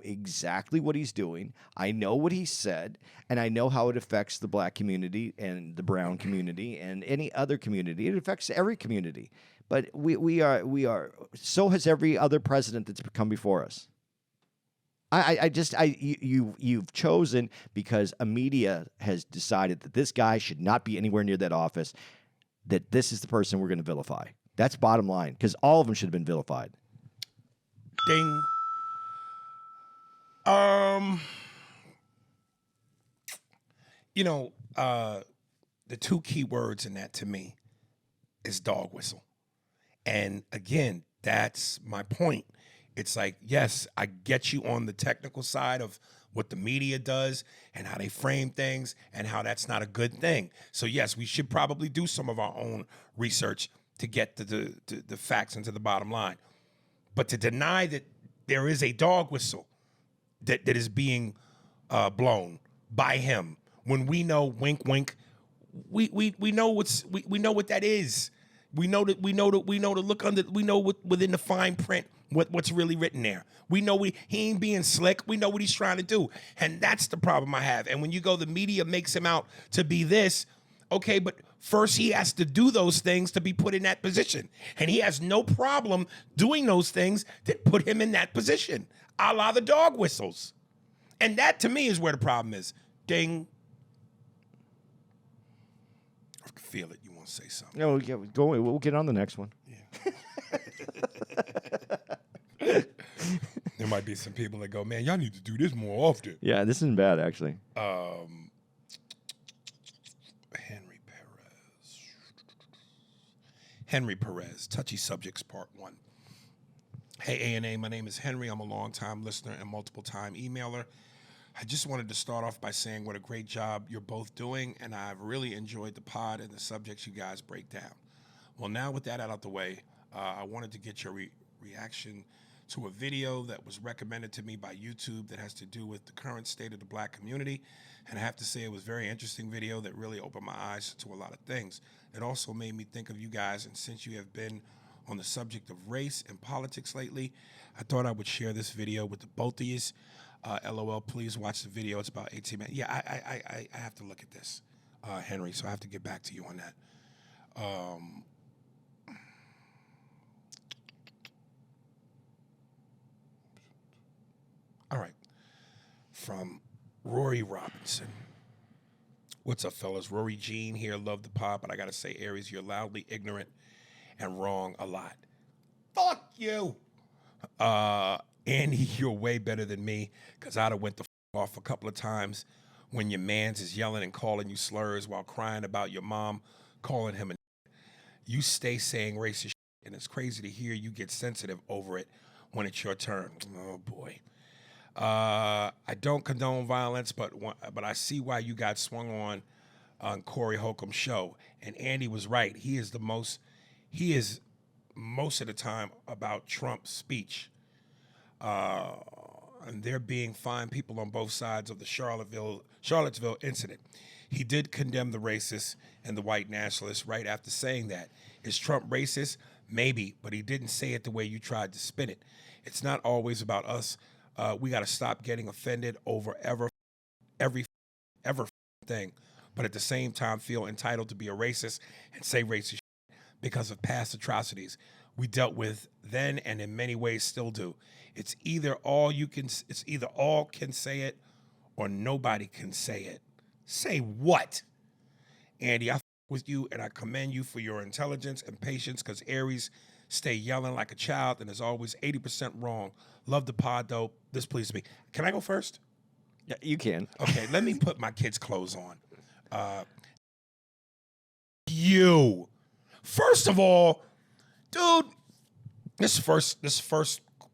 exactly what he's doing. I know what he said, and I know how it affects the black community and the brown community and any other community. It affects every community. But we are so has every other president that's come before us. You've chosen because a media has decided that this guy should not be anywhere near that office, that this is the person we're going to vilify. That's bottom line, because all of them should have been vilified. Ding. The two key words in that to me is dog whistle. And again, that's my point. It's like, yes, I get you on the technical side of what the media does and how they frame things and how that's not a good thing. So, yes, we should probably do some of our own research to get to the facts and to the bottom line. But to deny that there is a dog whistle that is being blown by him, when we know, wink, wink, we know we know what that is. We know to look under. We know within the fine print what's really written there. We know he ain't being slick. We know what he's trying to do, and that's the problem I have. And when you go, the media makes him out to be this. Okay, but first he has to do those things to be put in that position, and he has no problem doing those things that put him in that position, a la the dog whistles. And that to me is where the problem is. Ding. I can feel it. You want to say something? No, yeah, go. We'll get on the next one. Yeah. There might be some people that go, man, y'all need to do this more often. Yeah, this isn't bad, actually. Henry Perez, Touchy Subjects, Part 1. Hey, A&A, my name is Henry. I'm a long-time listener and multiple-time emailer. I just wanted to start off by saying what a great job you're both doing, and I've really enjoyed the pod and the subjects you guys break down. Well, now with that out of the way, I wanted to get your reaction to a video that was recommended to me by YouTube that has to do with the current state of the black community. And I have to say it was a very interesting video that really opened my eyes to a lot of things. It also made me think of you guys, and since you have been on the subject of race and politics lately, I thought I would share this video with the both of you. LOL, please watch the video. It's about 18 minutes. Yeah, I have to look at this, Henry, so I have to get back to you on that. All right. From Rory Robinson. What's up, fellas? Rory Jean here. Love the pod, but I got to say, Aries, you're loudly ignorant and wrong a lot. Fuck you. Andy, you're way better than me because I'd have went the off a couple of times when your mans is yelling and calling you slurs while crying about your mom calling him a. You stay saying racist shit, and it's crazy to hear you get sensitive over it when it's your turn. Oh boy. I don't condone violence, but I see why you got swung on Corey Holcomb's show. And Andy was right. He is most of the time about Trump's speech. And there being fine people on both sides of the Charlottesville incident. He did condemn the racists and the white nationalists right after saying that. Is Trump racist? Maybe, but he didn't say it the way you tried to spin it. It's not always about us. We got to stop getting offended over every thing, but at the same time feel entitled to be a racist and say racist shit because of past atrocities we dealt with then and in many ways still do. It's either all can say it or nobody can say it. Say what? Andy, I with you and I commend you for your intelligence and patience because Aries stay yelling like a child and is always 80% wrong. Love the pod though. This pleases me. Can I go first? Yeah, you can. Okay, let me put my kids' clothes on. You. First of all, dude, this first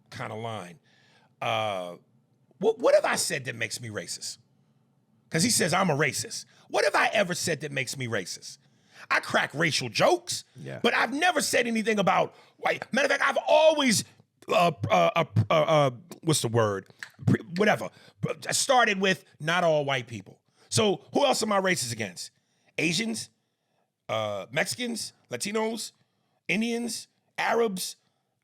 kind of line. What have I said that makes me racist? Because he says I'm a racist. What have I ever said that makes me racist? I crack racial jokes, but I've never said anything about white. Matter of fact, I've always, what's the word? Whatever. I started with not all white people. So who else am I racist against? Asians, Mexicans, Latinos, Indians, Arabs.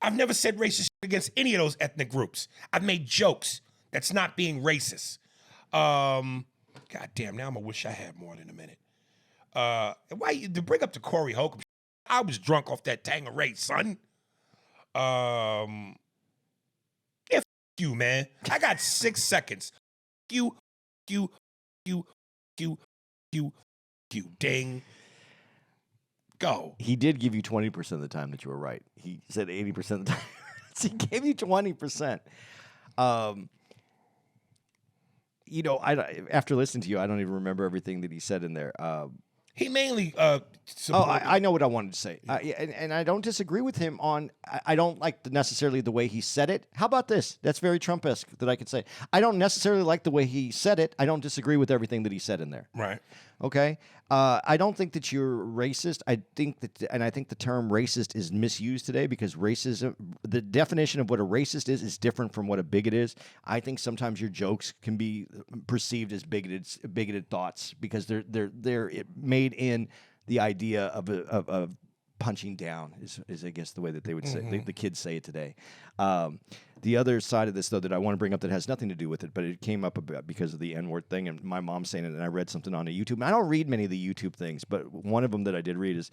I've never said racist shit against any of those ethnic groups. I've made jokes. That's not being racist. God damn, now I'm gonna wish I had more than a minute. To bring up the Corey Holcomb, I was drunk off that Tangeray, son. F you, man. I got 6 seconds. You, ding. Go. He did give you 20% of the time that you were right. He said 80% of the time. He gave you 20%. After listening to you, I don't even remember everything that he said in there. He mainly. I know what I wanted to say, and I don't disagree with him on. I don't like necessarily the way he said it. How about this? That's very Trump-esque that I could say. I don't necessarily like the way he said it. I don't disagree with everything that he said in there. Right. Okay. I don't think that you're racist. I think the term racist is misused today because racism, the definition of what a racist is different from what a bigot is. I think sometimes your jokes can be perceived as bigoted thoughts because they're made in the idea of punching down is I guess the way that they would say the kids say it today. The other side of this though that I want to bring up that has nothing to do with it, but it came up because of the N-word thing and my mom saying it, and I read something on a YouTube. And I don't read many of the YouTube things, but one of them that I did read is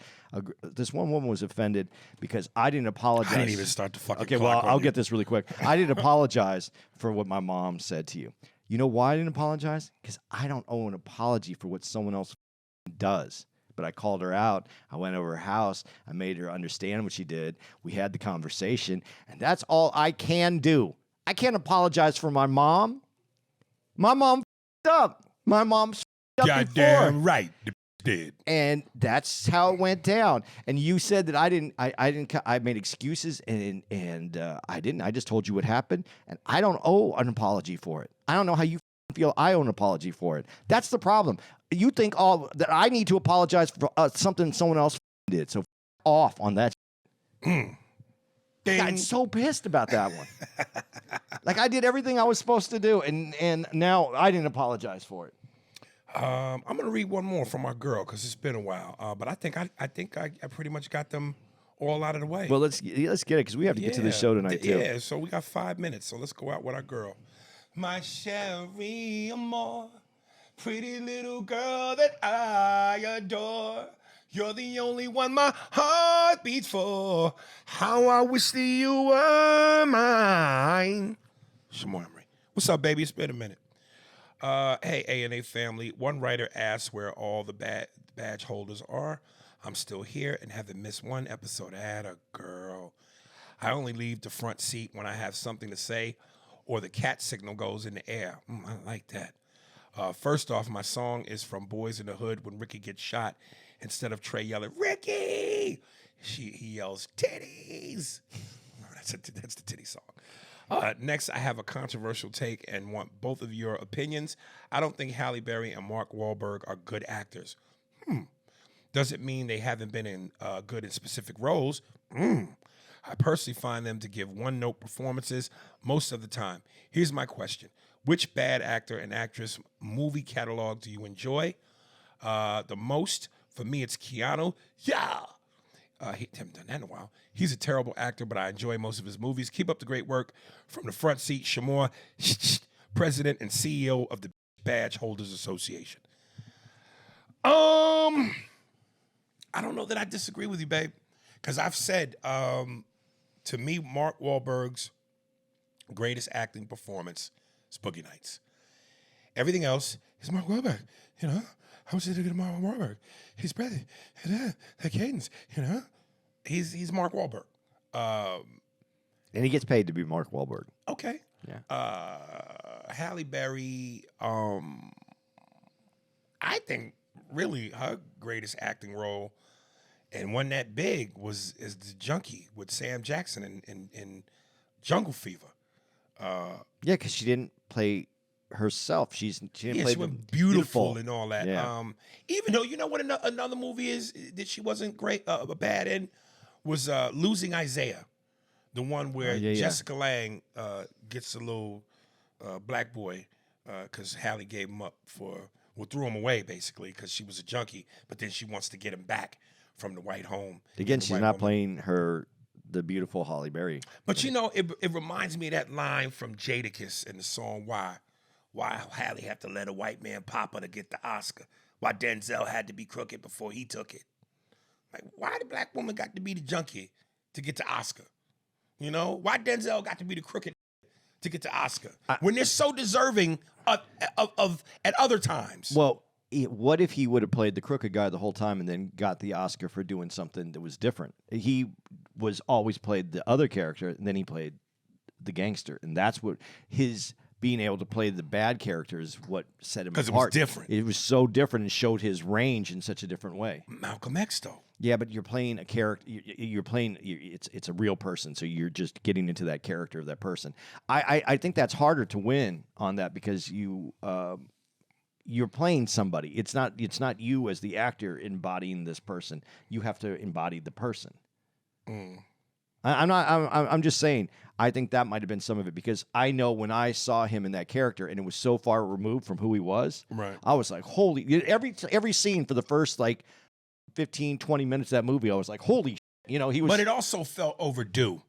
this one woman was offended because I didn't apologize. I didn't even start to fucking. Okay, well I'll get this really quick. I didn't apologize for what my mom said to you. You know why I didn't apologize? Because I don't owe an apology for what someone else does. But I called her out. I went over her house. I made her understand what she did. We had the conversation, and that's all I can do. I can't apologize for my mom. My mom f***ed up. My mom f***ed up before. Goddamn right, did. And that's how it went down. And you said that I didn't. I made excuses, and I didn't. I just told you what happened, and I don't owe an apology for it. I don't know how you feel I owe an apology for it. That's the problem. You think that I need to apologize for something someone else did. So off on that. I got so pissed about that one. Like I did everything I was supposed to do, and now I didn't apologize for it. I'm gonna read one more from our girl because it's been a while. But I think I pretty much got them all out of the way. Well, let's get it because we have to get to the show tonight too. Yeah, so we got 5 minutes. So let's go out with our girl. My Cherie Amour, pretty little girl that I adore. You're the only one my heart beats for. How I wish that you were mine. Shamar Emery. What's up, baby? It's been a minute. Hey, A&A family. One writer asked where all the badge holders are. I'm still here and haven't missed one episode. Atta girl. I only leave the front seat when I have something to say or the cat signal goes in the air. I like that. First off, my song is from Boys in the Hood when Ricky gets shot. Instead of Trey yelling, Ricky, he yells, titties. That's the titty song. Next, I have a controversial take and want both of your opinions. I don't think Halle Berry and Mark Wahlberg are good actors. Does it mean they haven't been good in specific roles? I personally find them to give one-note performances most of the time. Here's my question. Which bad actor and actress movie catalog do you enjoy the most? For me, it's Keanu. Yeah! He haven't done that in a while. He's a terrible actor, but I enjoy most of his movies. Keep up the great work. From the front seat, Shamor, President and CEO of the Badge Holders Association. I don't know that I disagree with you, babe, because I've said, to me, Mark Wahlberg's greatest acting performance is Boogie Nights. Everything else is Mark Wahlberg, you know? How much did I get Mark Wahlberg? He's Brady. The cadence, you know? He's Mark Wahlberg. And he gets paid to be Mark Wahlberg. Okay. Yeah. Halle Berry, I think really her greatest acting role and one that big is the Junkie with Sam Jackson in Jungle Fever. Yeah, because she didn't play herself. She didn't play she was beautiful and all that. Yeah. Even though, you know what another movie is that she wasn't bad in was Losing Isaiah, the one where Jessica Lange gets a little black boy because Halle gave him up threw him away basically because she was a junkie, but then she wants to get him back from the white home. Again, she's not playing the beautiful Halle Berry. But you know, it reminds me of that line from Jadakiss in the song Why Halle have to let a white man pop her to get the Oscar? Why Denzel had to be crooked before he took it? Like, why the black woman got to be the junkie to get the Oscar? You know, why Denzel got to be the crooked to get the Oscar when they're so deserving of at other times? Well, what if he would have played the crooked guy the whole time and then got the Oscar for doing something that was different? He was always played the other character, and then he played the gangster, and that's what his being able to play the bad character is what set him apart. Because it was different. It was so different and showed his range in such a different way. Malcolm X, though. Yeah, but you're playing a character. You're playing. It's a real person, so you're just getting into that character of that person. I think that's harder to win on that because you're playing somebody. It's not you as the actor embodying this person. You have to embody the person. I'm just saying. I think that might have been some of it because I know when I saw him in that character and it was so far removed from who he was. Right. I was like, holy! Every scene for the first 15, 20 minutes of that movie, I was like, holy! You know, he was. But it also felt overdue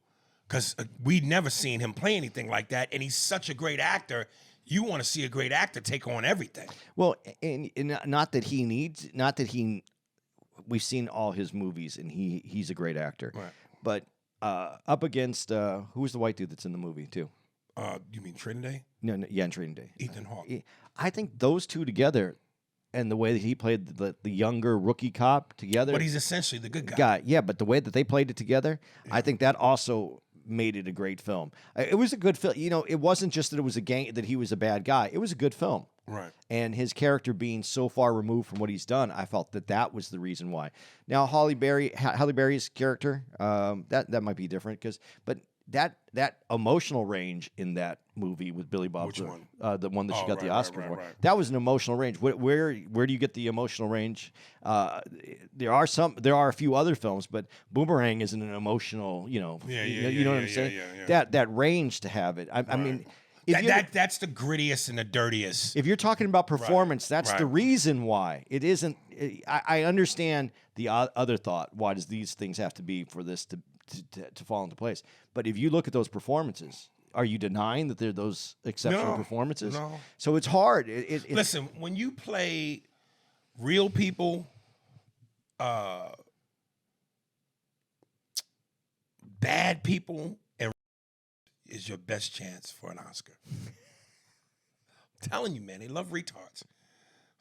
because we'd never seen him play anything like that, and he's such a great actor. You want to see a great actor take on everything. Well, and not that we've seen all his movies, and he's a great actor. Right. But up against who's the white dude that's in the movie too? You mean Trinidad? No, yeah, in Training Day. Ethan Hawke. I think those two together, and the way that he played the younger rookie cop together. But he's essentially the good guy. Yeah, but the way that they played it together, I think that also made it a great film. It was a good film. You know, it wasn't just that it was that he was a bad guy. It was a good film. Right. And his character being so far removed from what he's done, I felt that was the reason why. Now, Halle Berry's character, that might be different but that emotional range in that movie with Billy Bob, which one? The one that she got the Oscar for, right. that was an emotional range. Where do you get the emotional range? There are a few other films, but Boomerang isn't an emotional. You know, you know what I'm saying? Yeah. That range to have it. I mean. That's the grittiest and the dirtiest. If you're talking about performance, that's the reason why. It isn't. I understand the other thought. Why does these things have to be for this to fall into place? But if you look at those performances, are you denying that they're those exceptional performances? No. So it's hard. Listen, when you play real people, bad people, is your best chance for an Oscar. I'm telling you, man, they love retards.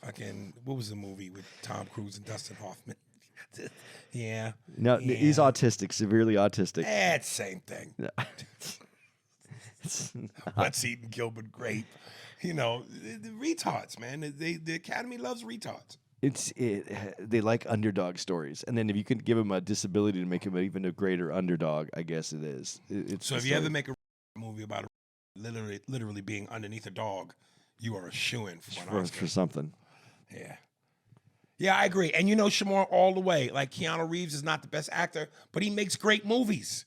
Fucking, what was the movie with Tom Cruise and Dustin Hoffman? Yeah. No, he's autistic, severely autistic. It's same thing. What's eating Gilbert Grape? You know, the retards, man. The Academy loves retards. They like underdog stories, and then if you can give him a disability to make him even a greater underdog, I guess it is. So if you ever make a movie about literally being underneath a dog, you are a shoo-in for something. Yeah. Yeah, I agree. And you know Shamar all the way. Like Keanu Reeves is not the best actor, but he makes great movies.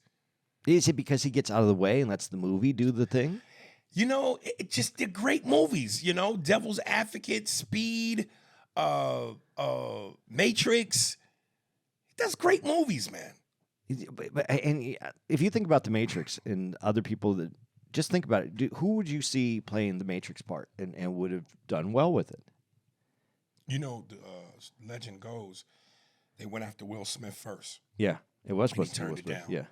Is it because he gets out of the way and lets the movie do the thing? You know, they're great movies. You know, Devil's Advocate, Speed, Matrix. He does great movies, man. And if you think about the Matrix and other people that just think about it, who would you see playing the Matrix part and would have done well with it? You know, the legend goes, they went after Will Smith first. Yeah, it was supposed to be Will Smith. Smith. Yeah.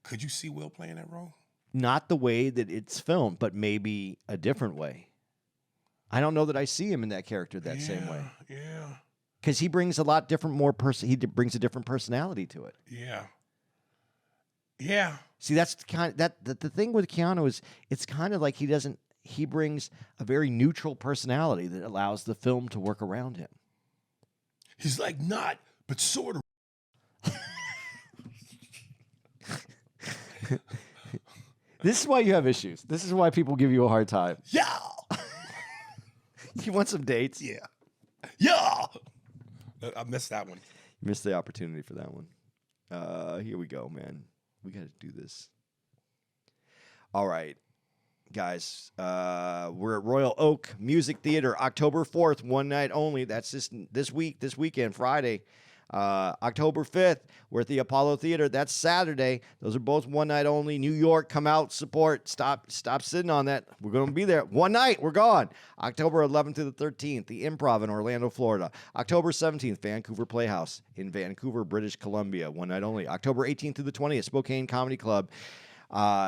Could you see Will playing that role? Not the way that it's filmed, but maybe a different way. I don't know that I see him in that character that same way. Yeah. Because he brings a lot different, he brings a different personality to it. Yeah. Yeah. See, that's the thing with Keanu is it's kind of like he brings a very neutral personality that allows the film to work around him. He's like not, but sort of. This is why you have issues. This is why people give you a hard time. Yeah. You want some dates? Yeah. Yeah. I missed that one. You missed the opportunity for that one. Here we go, man. We got to do this. All right, guys. We're at Royal Oak Music Theater, October 4th, one night only. That's this weekend, Friday. October 5th, we're at the Apollo Theater. That's Saturday. Those are both one night only. New York, come out, support. Stop sitting on that. We're going to be there. One night, we're gone. October 11th through the 13th, the Improv in Orlando, Florida. October 17th, Vancouver Playhouse in Vancouver, British Columbia. One night only. October 18th through the 20th, Spokane Comedy Club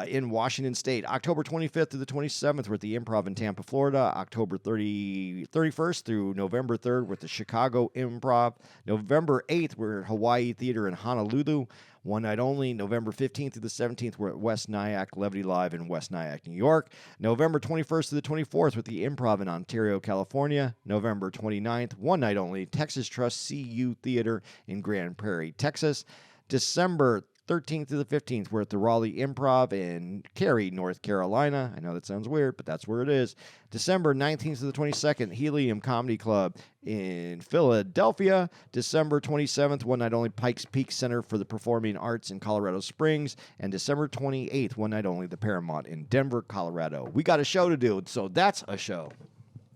in Washington State. October 25th through the 27th, we're at the Improv in Tampa, Florida. October 31st through November 3rd, we're at the Chicago Improv. November 8th, we're at Hawaii Theater in Honolulu. One night only. November 15th through the 17th, we're at West Nyack Levity Live in West Nyack, New York. November 21st to the 24th with the Improv in Ontario, California. November 29th, one night only, Texas Trust CU Theater in Grand Prairie, Texas. December 13th to the 15th, we're at the Raleigh Improv in Cary, North Carolina. I know that sounds weird, but that's where it is. December 19th to the 22nd, Helium Comedy Club in Philadelphia. December 27th, one night only, Pikes Peak Center for the Performing Arts in Colorado Springs. And December 28th, one night only, the Paramount in Denver, Colorado. We got a show to do, so that's a show.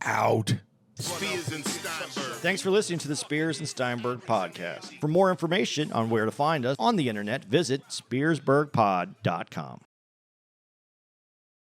Out. Spears and Steinberg. Thanks for listening to the Spears and Steinberg podcast. For more information on where to find us on the internet, visit spearsburgpod.com.